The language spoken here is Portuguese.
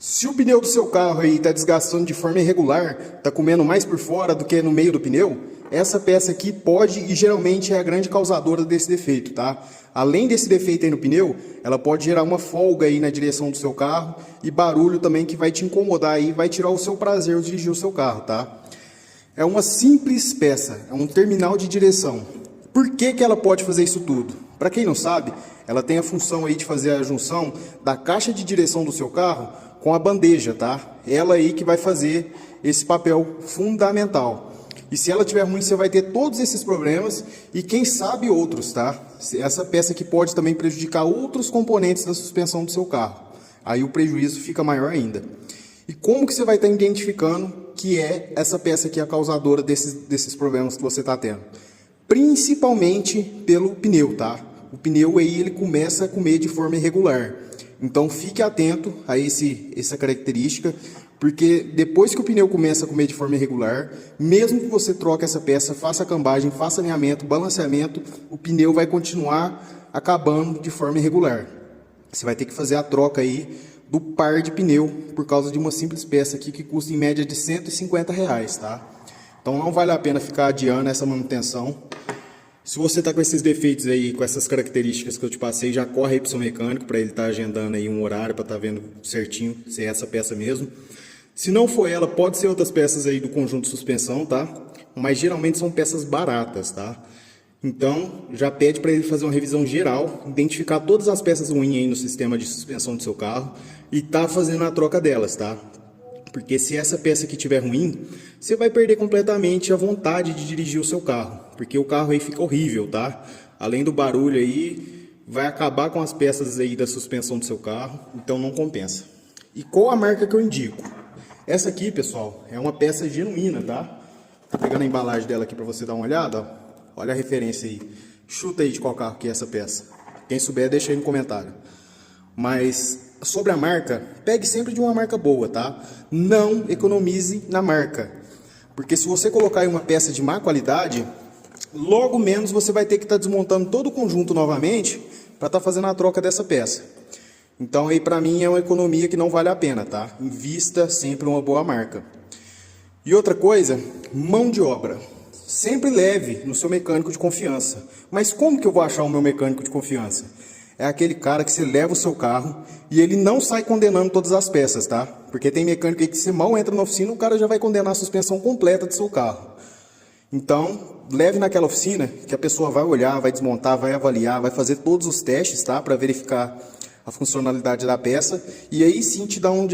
Se o pneu do seu carro aí está desgastando de forma irregular, está comendo mais por fora do que no meio do pneu, essa peça aqui pode e geralmente é a grande causadora desse defeito, tá? Além desse defeito aí no pneu, ela pode gerar uma folga aí na direção do seu carro e barulho também que vai te incomodar aí, vai tirar o seu prazer de dirigir o seu carro, tá? É uma simples peça, é um terminal de direção. Por que que ela pode fazer isso tudo? Para quem não sabe, ela tem a função aí de fazer a junção da caixa de direção do seu carro com a bandeja, tá? Ela aí que vai fazer esse papel fundamental. E se ela tiver ruim, você vai ter todos esses problemas e quem sabe outros, tá? Essa peça aqui pode também prejudicar outros componentes da suspensão do seu carro. Aí o prejuízo fica maior ainda. E como que você vai estar identificando que é essa peça aqui a causadora desses problemas que você está tendo? Principalmente pelo pneu, tá? O pneu aí ele começa a comer de forma irregular. Então fique atento a essa característica, porque depois que o pneu começa a comer de forma irregular, mesmo que você troque essa peça, faça a cambagem, faça alinhamento, balanceamento, o pneu vai continuar acabando de forma irregular. Você vai ter que fazer a troca aí do par de pneu por causa de uma simples peça aqui que custa em média de R$150, tá? Então não vale a pena ficar adiando essa manutenção. Se você está com esses defeitos aí, com essas características que eu te passei, já corre aí para o seu mecânico para ele estar agendando aí um horário para estar vendo certinho se é essa peça mesmo. Se não for ela, pode ser outras peças aí do conjunto de suspensão, tá? Mas geralmente são peças baratas, tá? Então já pede para ele fazer uma revisão geral, identificar todas as peças ruins aí no sistema de suspensão do seu carro e tá fazendo a troca delas, tá? Porque se essa peça aqui estiver ruim, você vai perder completamente a vontade de dirigir o seu carro. Porque o carro aí fica horrível, tá? Além do barulho aí, vai acabar com as peças aí da suspensão do seu carro. Então não compensa. E qual a marca que eu indico? Essa aqui, pessoal, é uma peça genuína, tá? Tô pegando a embalagem dela aqui para você dar uma olhada, ó. Olha a referência aí. Chuta aí de qual carro que é essa peça. Quem souber, deixa aí no comentário. Mas sobre a marca, pegue sempre de uma marca boa, tá? Não economize na marca. Porque se você colocar aí uma peça de má qualidade, logo menos você vai ter que estar desmontando todo o conjunto novamente para estar fazendo a troca dessa peça. Então aí para mim é uma economia que não vale a pena, tá? Invista sempre uma boa marca. E outra coisa, mão de obra. Sempre leve no seu mecânico de confiança. Mas como que eu vou achar o meu mecânico de confiança? É aquele cara que você leva o seu carro e ele não sai condenando todas as peças, tá? Porque tem mecânico aí que você mal entra na oficina, o cara já vai condenar a suspensão completa do seu carro. Então, leve naquela oficina que a pessoa vai olhar, vai desmontar, vai avaliar, vai fazer todos os testes, tá? Para verificar a funcionalidade da peça e aí sim te dá um diagnóstico.